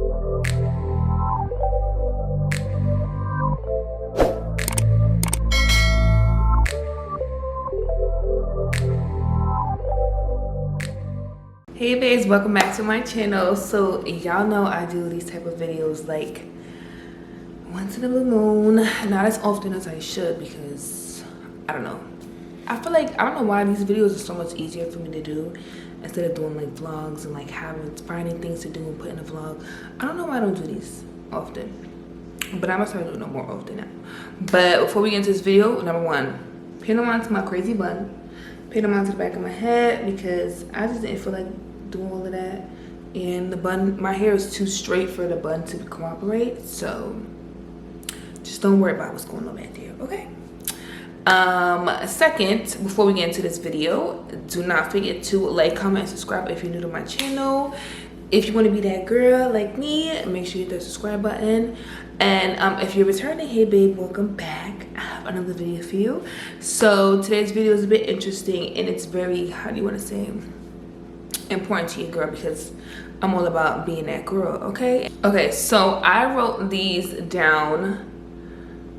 Hey babes, welcome back to my channel. So y'all know I do these type of videos like once in a blue moon, not as often as I should, because I don't know, I feel like I don't know why these videos are so much easier for me to do instead of doing like vlogs and like finding things to do and put in a vlog. I don't know why I don't do these often, but I'm gonna start doing them more often now. But before we get into this video, number one, pin them onto my crazy bun, pin them onto the back of my head, because I just didn't feel like doing all of that, and the bun, my hair is too straight for the bun to cooperate, so just don't worry about what's going on back there, okay? Second, before we get into this video, do not forget to like, comment, and subscribe if you're new to my channel. If you want to be that girl like me, make sure you hit that subscribe button. And if you're returning, hey babe, welcome back. I have another video for you. So today's video is a bit interesting, and it's very, how do you want to say, important to your girl, because I'm all about being that girl. Okay, so I wrote these down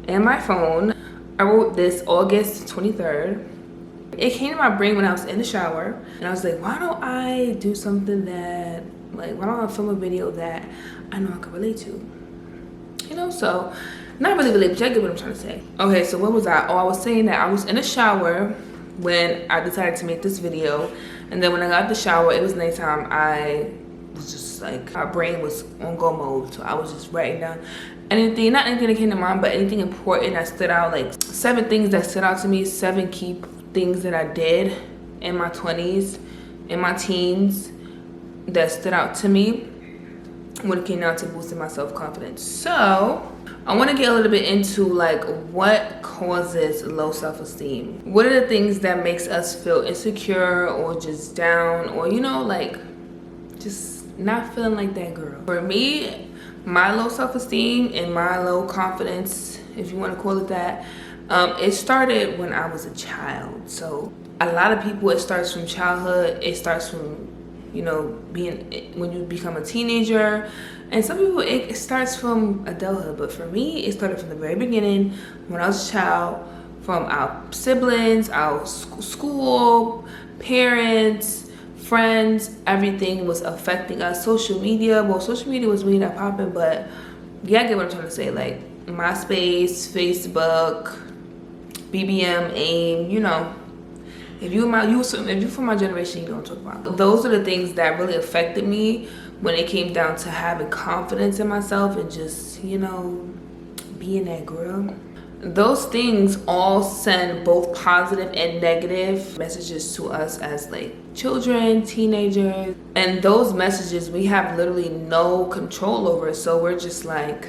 in my phone. I wrote this August 23rd. It came to my brain when I was in the shower, and I was like, why don't I do something that, like, why don't I film a video that I know I can relate to, you know? So not really relate, but I get what I'm trying to say. Okay, so what was I? Oh, I was saying that I was in the shower when I decided to make this video, and then when I got the shower, it was nighttime. I was just like, my brain was on go mode, so I was just writing down anything, not anything that came to mind, but anything important that stood out, like 7 things that stood out to me, 7 key things that I did in my 20s, in my teens, that stood out to me when it came down to boosting my self-confidence. So I want to get a little bit into like what causes low self-esteem. What are the things that makes us feel insecure or just down, or, you know, like just not feeling like that girl? For me, my low self-esteem and my low confidence, if you want to call it that, it started when I was a child. So a lot of people, it starts from childhood. It starts from, you know, when you become a teenager, and some people it starts from adulthood. But for me, it started from the very beginning when I was a child, from our siblings, our school, parents, friends. Everything was affecting us. Social media, well, social media was really not popping, but yeah, I get what I'm trying to say. Like MySpace, Facebook, BBM, AIM, you know. If you're from my generation, you don't talk about. Those are the things that really affected me when it came down to having confidence in myself and just, you know, being that girl. Those things all send both positive and negative messages to us as like children, teenagers, and those messages we have literally no control over. So we're just like,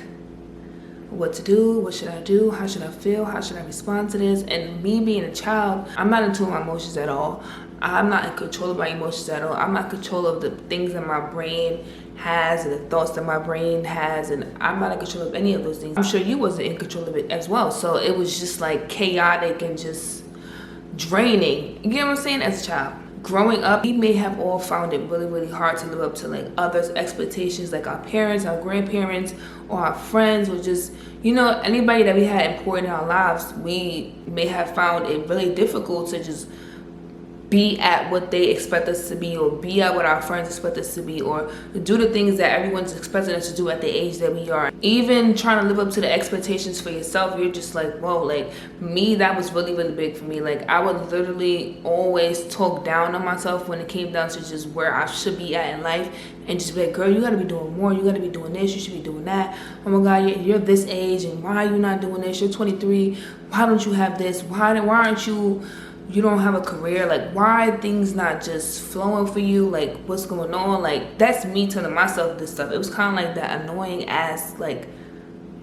what to do, what should I do, how should I feel, how should I respond to this? And me being a child, I'm not in tune with my emotions at all. I'm not in control of my emotions at all. I'm not in control of the things that my brain has and the thoughts that my brain has, and I'm not in control of any of those things. I'm sure you wasn't in control of it as well. So it was just like chaotic and just draining. You get what I'm saying? As a child, growing up, we may have all found it really, really hard to live up to like others' expectations, like our parents, our grandparents, or our friends, or just, you know, anybody that we had important in our lives. We may have found it really difficult to just be at what they expect us to be, or be at what our friends expect us to be, or do the things that everyone's expecting us to do at the age that we are. Even trying to live up to the expectations for yourself, you're just like, whoa. Like me, that was really, really big for me. Like I would literally always talk down on myself when it came down to just where I should be at in life, and just be like, girl, you gotta be doing more, you gotta be doing this, you should be doing that. Oh my god, you're this age, and why are you not doing this? You're 23, why don't you have this? Why aren't you don't have a career? Like, why are things not just flowing for you? Like, what's going on? Like, that's me telling myself this stuff. It was kind of like that annoying ass like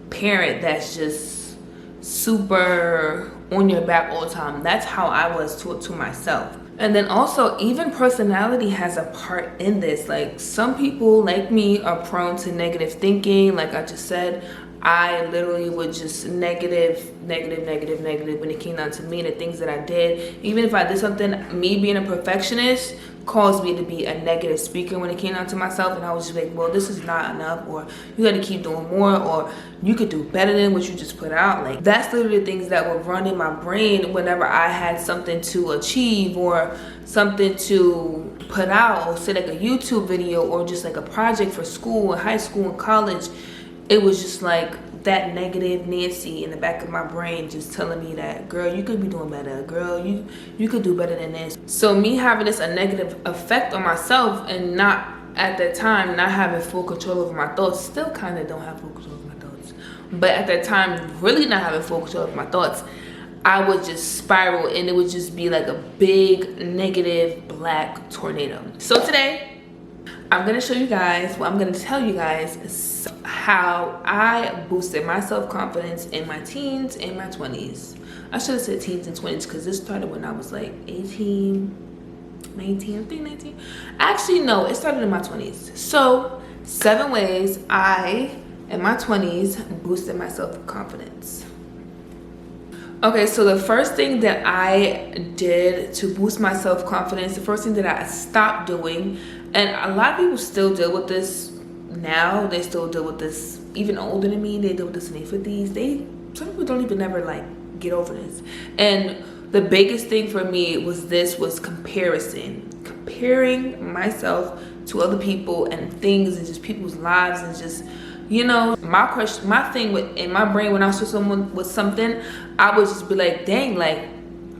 parent that's just super on your back all the time. That's how I was to myself. And then also, even personality has a part in this. Like, some people like me are prone to negative thinking. Like I just said, I literally would just negative when it came down to me and the things that I did. Even if I did something, me being a perfectionist, caused me to be a negative speaker when it came down to myself, and I was just like, well, this is not enough, or you got to keep doing more, or you could do better than what you just put out. Like, that's literally the things that were running my brain whenever I had something to achieve or something to put out, or say like a YouTube video or just like a project for school and high school and college. It was just like that negative Nancy in the back of my brain just telling me that, girl, you could be doing better, girl, you could do better than this. So me having this a negative effect on myself, and not at that time not having full control over my thoughts, still kind of don't have full control over my thoughts, but at that time really not having full control over my thoughts, I would just spiral, and it would just be like a big negative black tornado. So today I'm gonna show you guys, well, I'm gonna tell you guys how I boosted my self-confidence in my teens and my 20s. I should have said teens and 20s because this started when I was like 18, 19, I think 19. Actually, no, it started in my 20s. So 7 ways I, in my 20s, boosted my self-confidence. Okay, so the first thing that I did to boost my self-confidence, the first thing that I stopped doing, and a lot of people still deal with this now, they still deal with this, even older than me, they deal with this in their 50s. Some people don't even ever like get over this. And the biggest thing for me was comparison. Comparing myself to other people and things and just people's lives, and just, you know, my thing in my brain when I saw someone with something, I would just be like, dang, like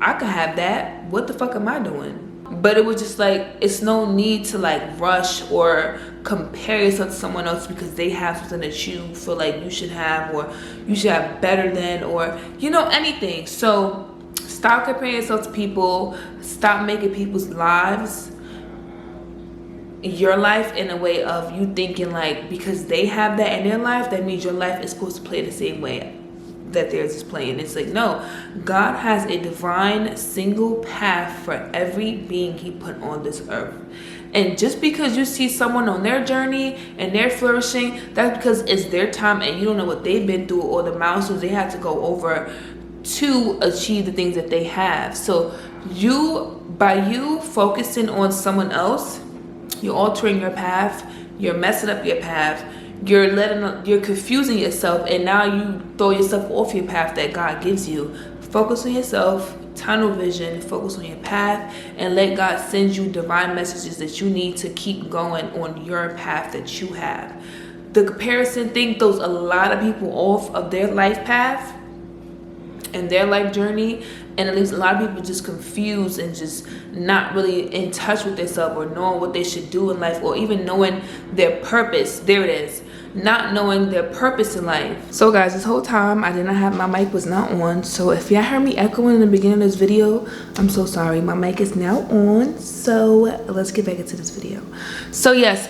I could have that. What the fuck am I doing? But it was just like, it's no need to like rush or compare yourself to someone else because they have something that you feel like you should have, or you should have better than, or, you know, anything. So stop comparing yourself to people. Stop making people's lives your life in a way of you thinking like because they have that in their life, that means your life is supposed to play the same way that theirs is playing. It's like, no, God has a divine single path for every being he put on this earth. And just because you see someone on their journey and they're flourishing, that's because it's their time and you don't know what they've been through or the milestones they had to go over to achieve the things that they have. So by you focusing on someone else, you're altering your path, you're messing up your path, you're confusing yourself, and now you throw yourself off your path that God gives you. Focus on yourself, tunnel vision, focus on your path, and let God send you divine messages that you need to keep going on your path that you have. The comparison thing throws a lot of people off of their life path and their life journey, and it leaves a lot of people just confused and just not really in touch with themselves or knowing what they should do in life, or even knowing their purpose. There it is, not knowing their purpose in life. So guys, this whole time I did not have, my mic was not on, so if y'all heard me echoing in the beginning of this video, I'm so sorry. My mic is now on, so let's get back into this video. So yes,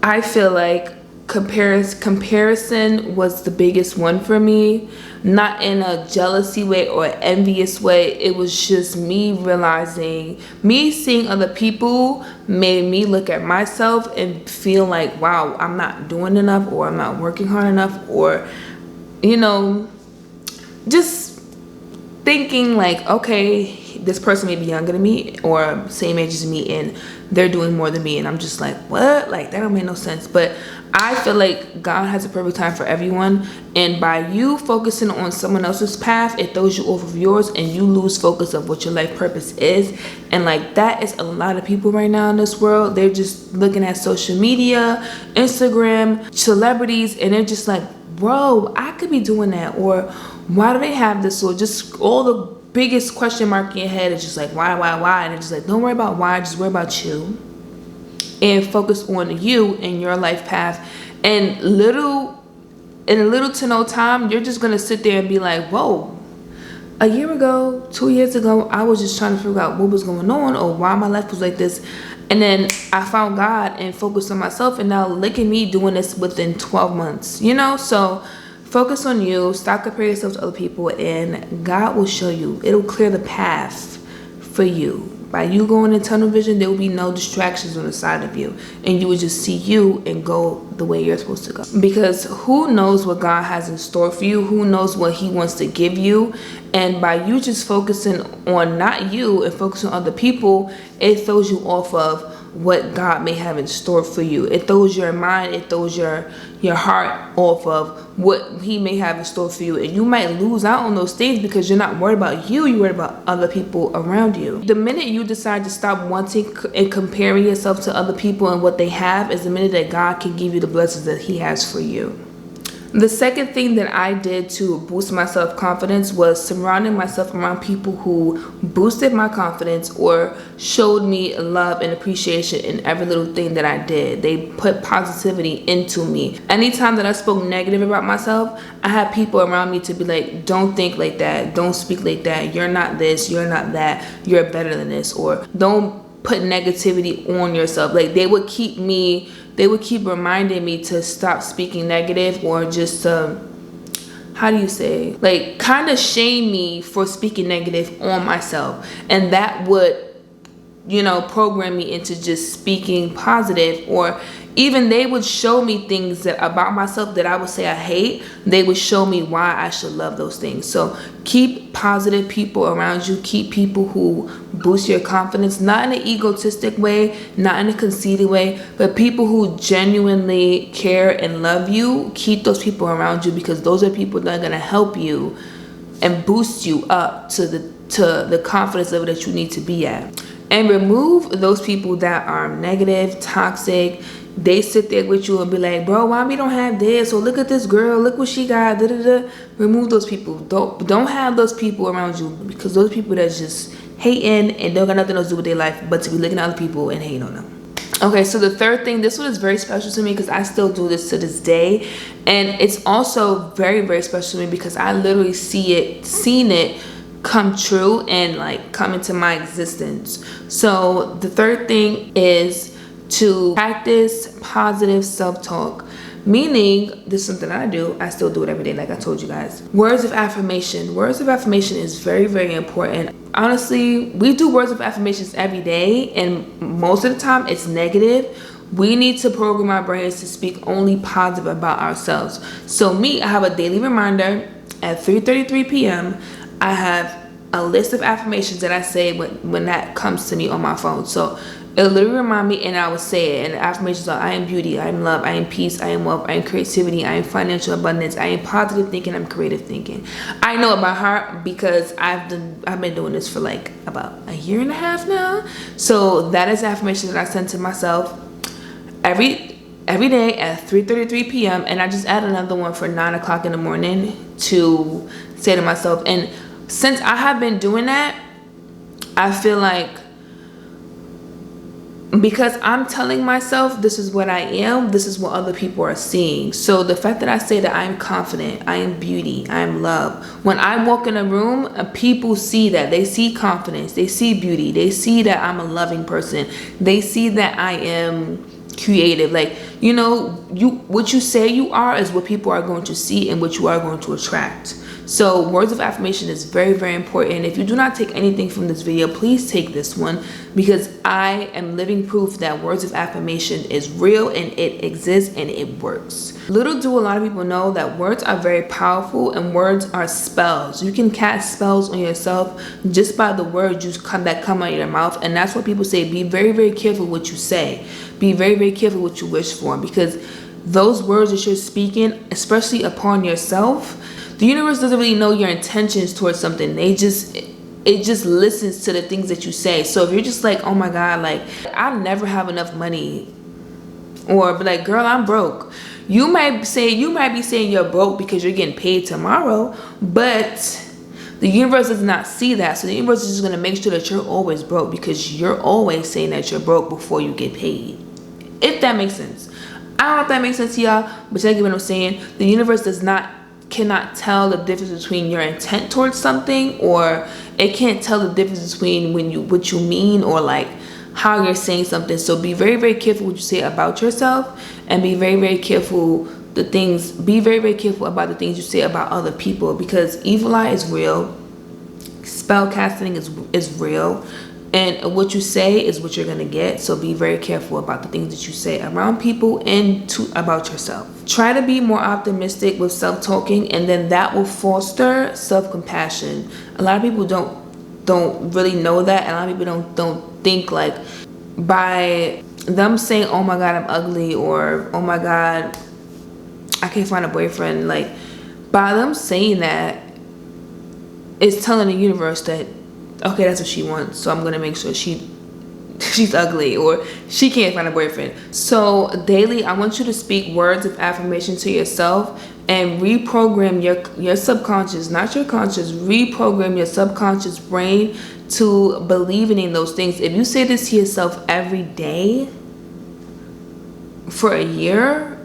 I feel like comparison was the biggest one for me, not in a jealousy way or envious way. It was just me realizing, me seeing other people made me look at myself and feel like, wow, I'm not doing enough, or I'm not working hard enough, or, you know, just thinking like, okay, this person may be younger than me or same age as me and they're doing more than me, and I'm just like, what? Like, that don't make no sense. But I feel like God has a perfect time for everyone, and by you focusing on someone else's path, it throws you off of yours and you lose focus of what your life purpose is. And like, that is a lot of people right now in this world. They're just looking at social media, Instagram, celebrities, and they're just like, bro, I could be doing that, or why do they have this, or just all the biggest question mark in your head is just like, why, and it's just like, don't worry about why, just worry about you and focus on you and your life path. And in little to no time, you're just gonna sit there and be like, whoa, a year ago, 2 years ago, I was just trying to figure out what was going on or why my life was like this, and then I found God and focused on myself, and now look at me doing this within 12 months, you know. So focus on you, stop comparing yourself to other people, and God will show you. It'll clear the path for you. By you going in tunnel vision, there will be no distractions on the side of you, and you would just see you and go the way you're supposed to go. Because who knows what God has in store for you? Who knows what he wants to give you? And by you just focusing on not you and focusing on other people, it throws you off of what God may have in store for you. It throws your mind, it throws your heart off of what he may have in store for you, and you might lose out on those things because you're not worried about you, you're worried about other people around you. The minute you decide to stop wanting and comparing yourself to other people and what they have is the minute that God can give you the blessings that he has for you. The second thing that I did to boost my self-confidence was surrounding myself around people who boosted my confidence or showed me love and appreciation in every little thing that I did. They put positivity into me. Anytime that I spoke negative about myself, I had people around me to be like, don't think like that, don't speak like that, you're not this, you're not that, you're better than this, or don't put negativity on yourself. Like they would keep reminding me to stop speaking negative, or just how do you say, like kind of shame me for speaking negative on myself. And that would, you know, program me into just speaking positive. Or even they would show me things that about myself that I would say I hate. They would show me why I should love those things. So keep positive people around you. Keep people who boost your confidence, not in an egotistic way, not in a conceited way, but people who genuinely care and love you. Keep those people around you, because those are people that are going to help you and boost you up to the confidence level that you need to be at. And remove those people that are negative, toxic. They sit there with you and be like, bro, why we don't have this? Or look at this girl, look what she got, da da da. Remove those people. Don't have those people around you, because those people that's just hating and don't got nothing else to do with their life but to be looking at other people and hating on them. Okay, so the third thing, this one is very special to me because I still do this to this day. And it's also very, very special to me because I literally seen it come true and like come into my existence. So the third thing is to practice positive self-talk, meaning this is something I do. I still do it every day, like I told you guys. Words of affirmation. Words of affirmation is very, very important. Honestly, we do words of affirmations every day, and most of the time it's negative. We need to program our brains to speak only positive about ourselves. So me, I have a daily reminder at 3:33 p.m. I have a list of affirmations that I say when that comes to me on my phone. So it'll literally remind me, and I will say it. And the affirmations are: I am beauty, I am love, I am peace, I am wealth, I am creativity, I am financial abundance, I am positive thinking, I'm creative thinking. I know it by heart because I've been doing this for like about a year and a half now. So that is affirmation that I send to myself every day at 3:33 p.m. And I just add another one for 9 o'clock in the morning to say to myself. And since I have been doing that, I feel like, because I'm telling myself this is what I am, this is what other people are seeing. So the fact that I say that I'm confident, I am beauty, I am love. When I walk in a room, people see that. They see confidence, they see beauty, they see that I'm a loving person, they see that I am creative. Like, you know, what you say you are is what people are going to see and what you are going to attract. So words of affirmation is very, very important. If you do not take anything from this video, please take this one, because I am living proof that words of affirmation is real and it exists and it works. Little do a lot of people know that words are very powerful, and words are spells. You can cast spells on yourself just by the words that come out of your mouth. And that's what people say, be very, very careful what you say. Be very, very careful what you wish for, because those words that you're speaking, especially upon yourself, the universe doesn't really know your intentions towards something. It just listens to the things that you say. So if you're just like, oh my God, like I never have enough money, or be like, girl, I'm broke. You might be saying you're broke because you're getting paid tomorrow, but the universe does not see that. So the universe is just gonna make sure that you're always broke, because you're always saying that you're broke before you get paid. If that makes sense. I don't know if that makes sense to y'all, but you get what I'm saying. The universe cannot tell the difference between your intent towards something, or it can't tell the difference between what you mean, or like how you're saying something. So be very, very careful what you say about yourself, and be very, very careful about the things you say about other people, because evil eye is real, spell casting is real, And what you say is what you're gonna get. So be very careful about the things that you say around people and about yourself. Try to be more optimistic with self-talking, and then that will foster self-compassion. A lot of people don't really know that, and a lot of people don't think like by them saying, oh my god, I'm ugly, or oh my god, I can't find a boyfriend, like by them saying that, it's telling the universe that, okay, that's what she wants, so I'm gonna make sure she's ugly, or she can't find a boyfriend. So daily, I want you to speak words of affirmation to yourself and reprogram your subconscious, not your conscious, reprogram your subconscious brain to believing in those things. If you say this to yourself every day for a year,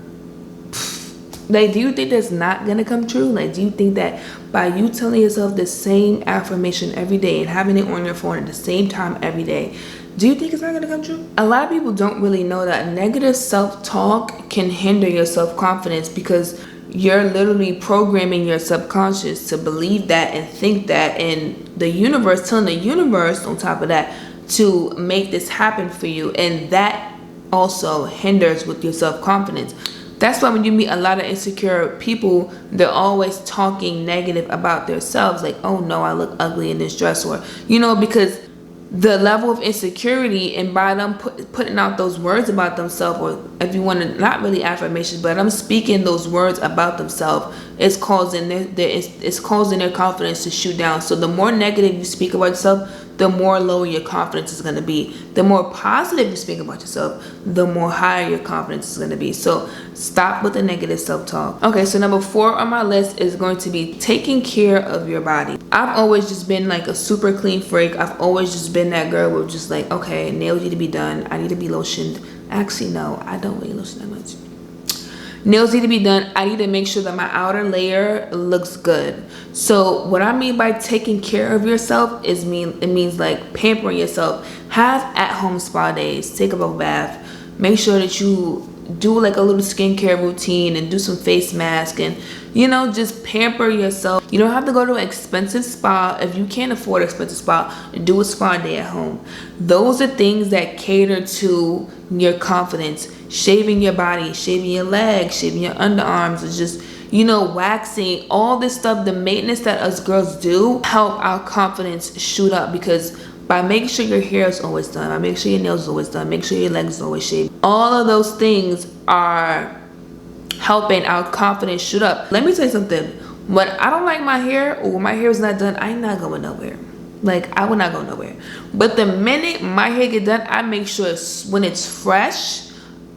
like, do you think that's not gonna come true? Like, do you think that by you telling yourself the same affirmation every day and having it on your phone at the same time every day, do you think it's not gonna come true? A lot of people don't really know that negative self-talk can hinder your self-confidence, because you're literally programming your subconscious to believe that and think that, and the universe, telling the universe on top of that to make this happen for you, and that also hinders with your self-confidence. That's why when you meet a lot of insecure people, they're always talking negative about themselves, like, oh no, I look ugly in this dress, or, you know, because the level of insecurity, and by them putting out those words about themselves, or if you want to, not really affirmations, but I'm speaking those words about themselves, it's causing it's causing their confidence to shoot down. So the more negative you speak about yourself, the more lower your confidence is going to be. The more positive you speak about yourself, the more higher your confidence is going to be. So stop with the negative self-talk. Okay, so number 4 on my list is going to be taking care of your body. I've always just been like a super clean freak. I've always just been that girl who just like, okay, nails need to be done, I need to be lotioned. Actually, no, I don't really lotion that much. Nails need to be done. I need to make sure that my outer layer looks good. So what I mean by taking care of yourself is it means like pampering yourself. Have at-home spa days. Take a bubble bath. Make sure that you do like a little skincare routine and do some face mask, and you know, just pamper yourself. You don't have to go to an expensive spa. If you can't afford an expensive spa, do a spa day at home. Those are things that cater to your confidence. Shaving your body, shaving your legs, shaving your underarms, or just, you know, waxing, all this stuff, the maintenance that us girls do help our confidence shoot up, because by making sure your hair is always done, by making sure your nails is always done, make sure your legs is always shaved, all of those things are helping our confidence shoot up. Let me tell you something. When I don't like my hair, or when my hair is not done, I'm not going nowhere. Like, I will not go nowhere. But the minute my hair get done, I make sure when it's fresh,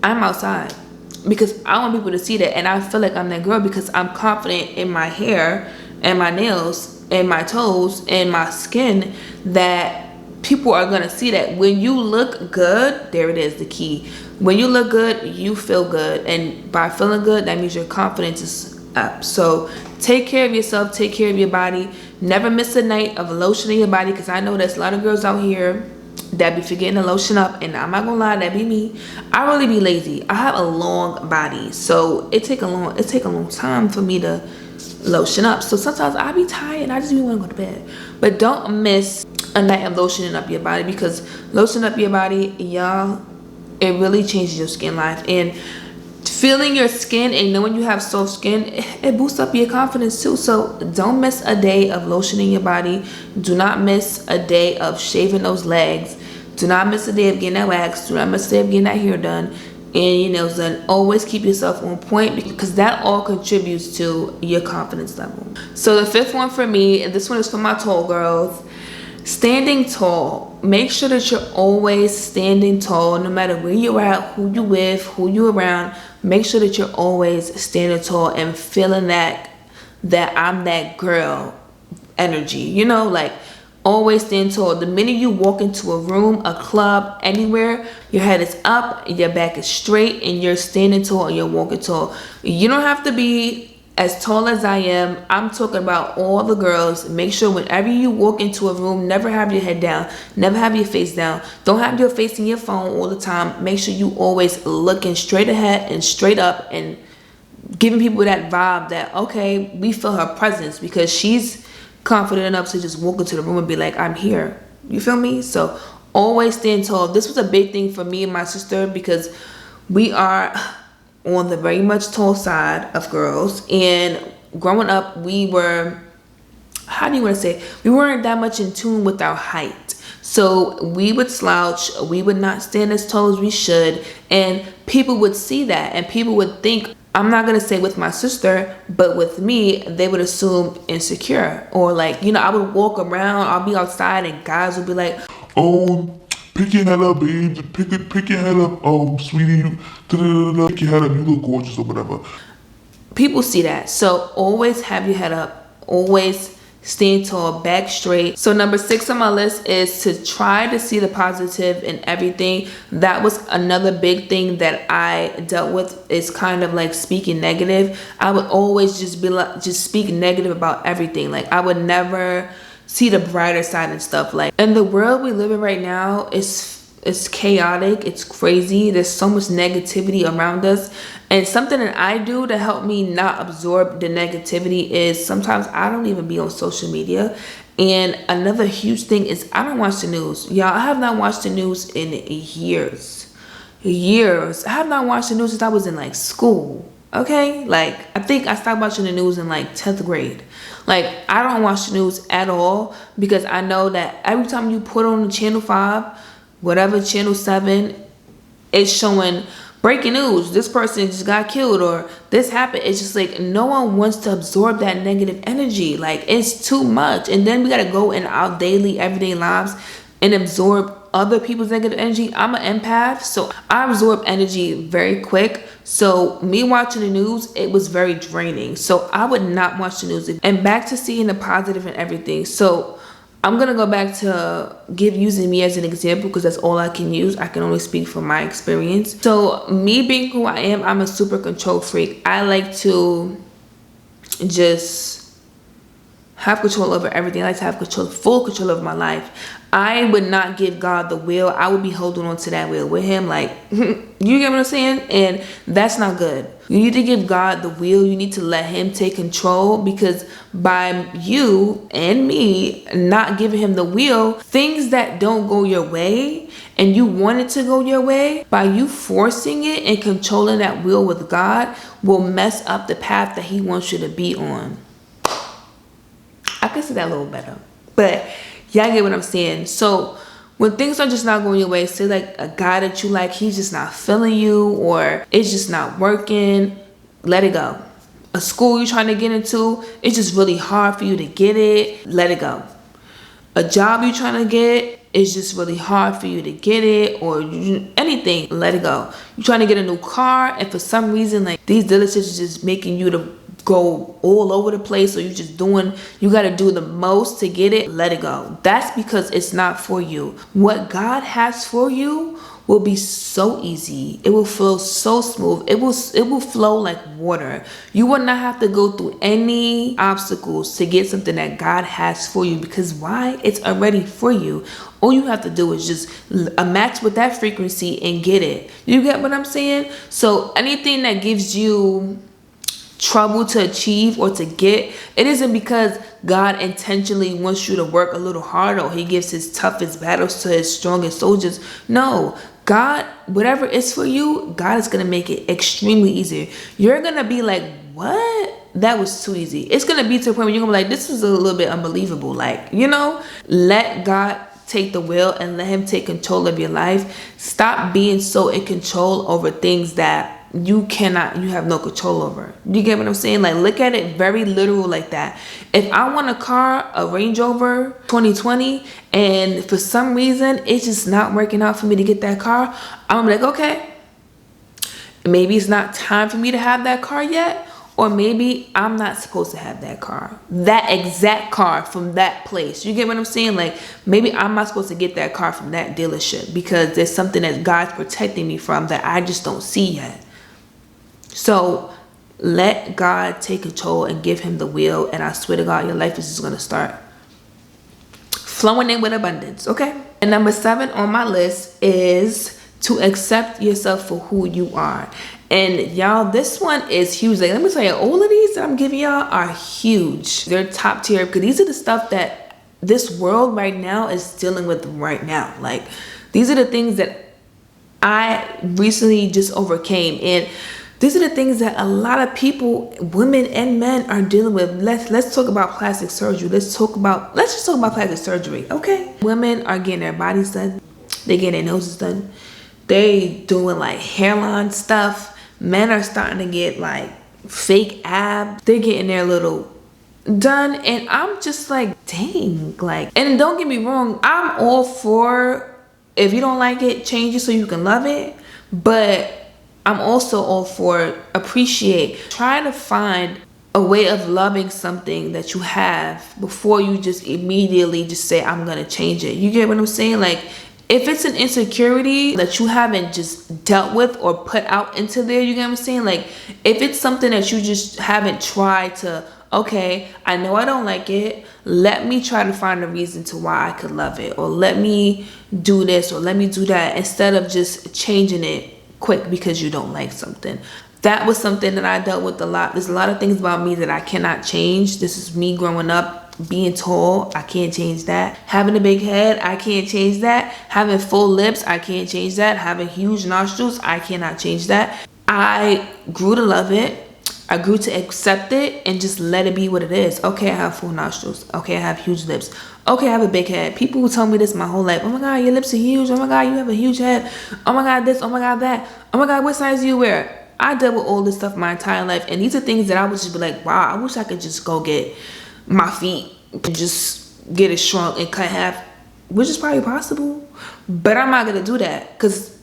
I'm outside, because I want people to see that, and I feel like I'm that girl because I'm confident in my hair and my nails and my toes and my skin, that people are gonna see that. When you look good, there it is, the key. When you look good, you feel good, and by feeling good, that means your confidence is up. So take care of yourself, take care of your body. Never miss a night of lotioning your body, because I know there's a lot of girls out here that be forgetting to lotion up, and I'm not gonna lie, that be me. I really be lazy. I have a long body, so it take a long time for me to lotion up. So sometimes I be tired and I just be want to go to bed. But don't miss a night of lotioning up your body, because lotioning up your body, y'all, it really changes your skin life. And feeling your skin and knowing you have soft skin, it boosts up your confidence too. So don't miss a day of lotioning your body. Do not miss a day of shaving those legs. Do not miss a day of getting that wax. Do not miss a day of getting that hair done and your nails done. Always keep yourself on point, because that all contributes to your confidence level. So the 5th one for me, and this one is for my tall girls, standing tall. Make sure that you're always standing tall, no matter where you're at, who you with, who you around. Make sure that you're always standing tall and feeling that I'm that girl energy, you know, like always stand tall. The minute you walk into a room, a club, anywhere, your head is up, your back is straight, and you're standing tall and you're walking tall. You don't have to be as tall as I am. I'm talking about all the girls. Make sure whenever you walk into a room, never have your head down, never have your face down. Don't have your face in your phone all the time. Make sure you always looking straight ahead and straight up, and giving people that vibe that, okay, we feel her presence, because she's confident enough to just walk into the room and be like, I'm here. You feel me? So Always stand tall. This was a big thing for me and my sister because we are on the very much tall side of girls. And growing up, we were, how do you want to say, we weren't that much in tune with our height. So we would slouch, we would not stand as tall as we should, and people would see that and people would think, I'm not gonna say with my sister, but with me, they would assume insecure. Or like, you know, I would walk around, I'll be outside and guys would be like, oh, pick your head up, babe. Pick your head up, sweetie. Pick your head up. You look gorgeous or whatever. People see that. So always have your head up. Always stand tall, back straight. So number 6 on my list is to try to see the positive in everything. That was another big thing that I dealt with, is kind of like speaking negative. I would always just be like, just speak negative about everything. Like I would never see the brighter side and stuff. Like in the world we live in right now, it's chaotic, it's crazy, there's so much negativity around us. And something that I do to help me not absorb the negativity is sometimes I don't even be on social media. And another huge thing is I don't watch the news. Y'all, I have not watched the news in years. I have not watched the news since I was in like school. Okay, like I think I stopped watching the news in like 10th grade. Like I don't watch the news at all because I know that every time you put on channel 5, whatever, channel 7, it's showing breaking news, this person just got killed or this happened. It's just like no one wants to absorb that negative energy. Like it's too much. And then we gotta go in our daily everyday lives and absorb other people's negative energy. I'm an empath, so I absorb energy very quick. So me watching the news, it was very draining. So I would not watch the news. And back to seeing the positive in everything. So I'm gonna go back to using me as an example because that's all I can use. I can only speak from my experience. So me being who I am, I'm a super control freak. I like to just have control over everything. I like to have full control of my life. I would not give God the will. I would be holding on to that will with him. Like, you get what I'm saying? And that's not good. You need to give God the will. You need to let him take control, because by you and me not giving him the will, things that don't go your way and you want it to go your way, by you forcing it and controlling that will with God, will mess up the path that he wants you to be on. I can say that a little better, but y'all get what I'm saying. So when things are just not going your way, say like a guy that you like, he's just not feeling you, or it's just not working, let it go. A school you're trying to get into, it's just really hard for you to get it, let it go. A job you're trying to get, it's just really hard for you to get it, or anything, let it go. You're trying to get a new car, and for some reason, like these dealerships are just making you to go all over the place, or you got to do the most to get it, let it go. That's because it's not for you. What God has for you will be so easy. It will flow so smooth. It will flow like water. You will not have to go through any obstacles to get something that God has for you, because why? It's already for you. All you have to do is just match with that frequency and get it. You get what I'm saying? So anything that gives you trouble to achieve or to get, it isn't because God intentionally wants you to work a little harder, or he gives his toughest battles to his strongest soldiers. No, God, whatever is for you, God is going to make it extremely easier. You're going to be like, what? That was too easy. It's going to be to a point where you're going to be like, this is a little bit unbelievable. Like, let God take the wheel and let him take control of your life. Stop being so in control over things that you have no control over. You get what I'm saying? Like, look at it very literal like that. If I want a car, a Range Rover 2020, and for some reason it's just not working out for me to get that car, I'm gonna be like, okay, maybe it's not time for me to have that car yet, or maybe I'm not supposed to have that car, that exact car from that place. You get what I'm saying? Like, maybe I'm not supposed to get that car from that dealership because there's something that God's protecting me from that I just don't see yet. So let God take control and give him the will, and I swear to God, your life is just going to start flowing in with abundance, okay? And number 7 on my list is to accept yourself for who you are. And y'all, this one is huge. Like, let me tell you, all of these that I'm giving y'all are huge. They're top tier, because these are the stuff that this world right now is dealing with right now. Like, these are the things that I recently just overcame, and these are the things that a lot of people, women and men, are dealing with. Let's talk about plastic surgery. Let's just talk about plastic surgery, okay? Women are getting their bodies done. They getting their noses done. They doing like hairline stuff. Men are starting to get like fake abs. They're getting their little done, and I'm just like, dang. Like, and don't get me wrong, I'm all for, if you don't like it, change it so you can love it. But I'm also all for try to find a way of loving something that you have before you just immediately just say, I'm gonna change it. You get what I'm saying? Like, if it's an insecurity that you haven't just dealt with or put out into there, you get what I'm saying? Like, if it's something that you just haven't tried to, okay, I know I don't like it, let me try to find a reason to why I could love it, or let me do this, or let me do that, instead of just changing it quick because you don't like something. That was something that I dealt with a lot. There's a lot of things about me that I cannot change. This is me growing up. Being tall, I can't change that. Having a big head, I can't change that. Having full lips, I can't change that. Having huge nostrils, I cannot change that. I grew to love it. I grew to accept it and just let it be what it is. Okay, I have full nostrils. Okay, I have huge lips. Okay, I have a big head. People will tell me this my whole life. Oh my God, your lips are huge. Oh my God, you have a huge head. Oh my God, this. Oh my God, that. Oh my God, what size do you wear? I dealt with all this stuff my entire life. And these are things that I would just be like, wow, I wish I could just go get my feet and just get it shrunk and cut in half, which is probably possible. But I'm not going to do that, because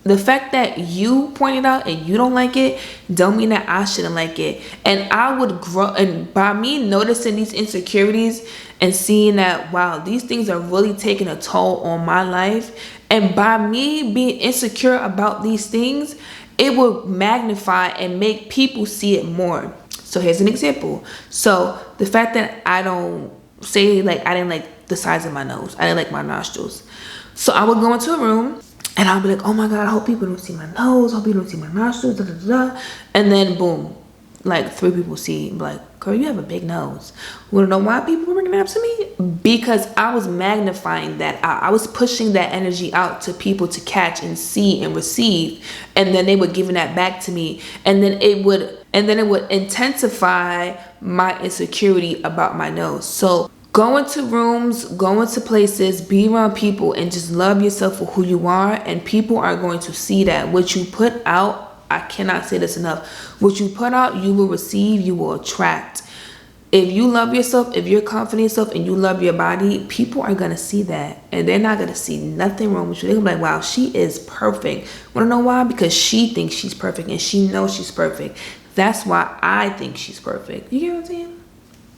the fact that you pointed out and you don't like it don't mean that I shouldn't like it. And I would grow, and by me noticing these insecurities and seeing that, wow, these things are really taking a toll on my life, and by me being insecure about these things, it will magnify and make people see it more. So here's an example. So the fact that I don't say, like, I didn't like the size of my nose, I didn't like my nostrils, so I would go into a room and I'll be like, oh my God, I hope people don't see my nose, I hope people don't see my nostrils, da, da, da, da. And then boom, like 3 people see, like, girl, you have a big nose. Wanna know why people were bringing that up to me? Because I was magnifying that out. I was pushing that energy out to people to catch and see and receive, and then they were giving that back to me, and then it would intensify my insecurity about my nose. So go into rooms, go into places, be around people, and just love yourself for who you are, and people are going to see that. What you put out, I cannot say this enough, what you put out, you will receive, you will attract. If you love yourself, if you're confident in yourself and you love your body, people are going to see that, and they're not going to see nothing wrong with you. They're going to be like, wow, she is perfect. Want to know why? Because she thinks she's perfect and she knows she's perfect. That's why I think she's perfect. You get what I'm saying?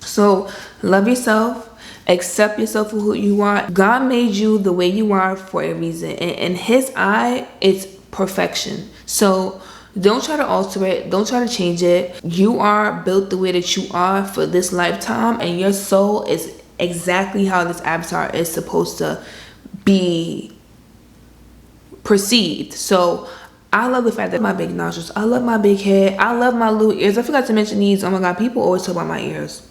So love yourself. Accept yourself for who you are. God made you the way you are for a reason. And in his eye, it's perfection. So don't try to alter it. Don't try to change it. You are built the way that you are for this lifetime, and your soul is exactly how this avatar is supposed to be perceived. So I love the fact that my big nostrils, I love my big head, I love my little ears. I forgot to mention these. Oh my God, people always talk about my ears.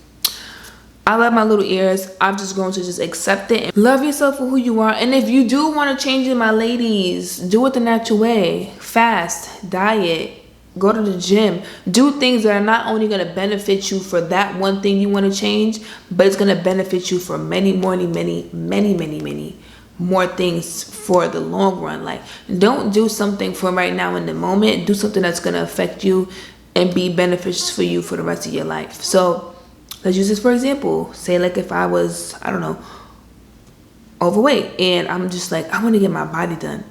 I love my little ears. I'm just going to just accept it and love yourself for who you are. And if you do want to change it, my ladies, do it the natural way. Fast, diet, go to the gym, do things that are not only going to benefit you for that one thing you want to change, but it's going to benefit you for many more things for the long run. Like, don't do something for right now in the moment. Do something that's going to affect you and be beneficial for you for the rest of your life. So let's use this for example. Say, like, if I was, I don't know, overweight, and I'm just like, I want to get my body done.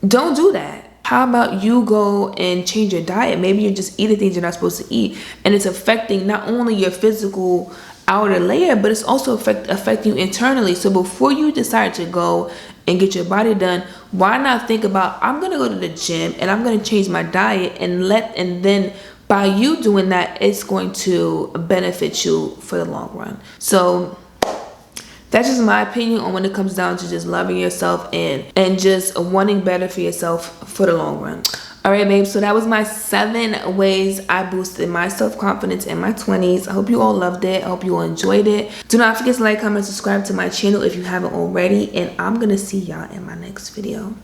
Don't do that. How about you go and change your diet? Maybe you're just eating things you're not supposed to eat, and it's affecting not only your physical outer layer, but it's also affecting you internally. So before you decide to go and get your body done, why not think about, I'm gonna go to the gym and I'm gonna change my diet, and then by you doing that, it's going to benefit you for the long run. So that's just my opinion on when it comes down to just loving yourself and just wanting better for yourself for the long run. All right, babe, so that was my 7 ways I boosted my self-confidence in my 20s. I hope you all loved it. I hope you all enjoyed it. Do not forget to like, comment, subscribe to my channel if you haven't already, and I'm gonna see y'all in my next video.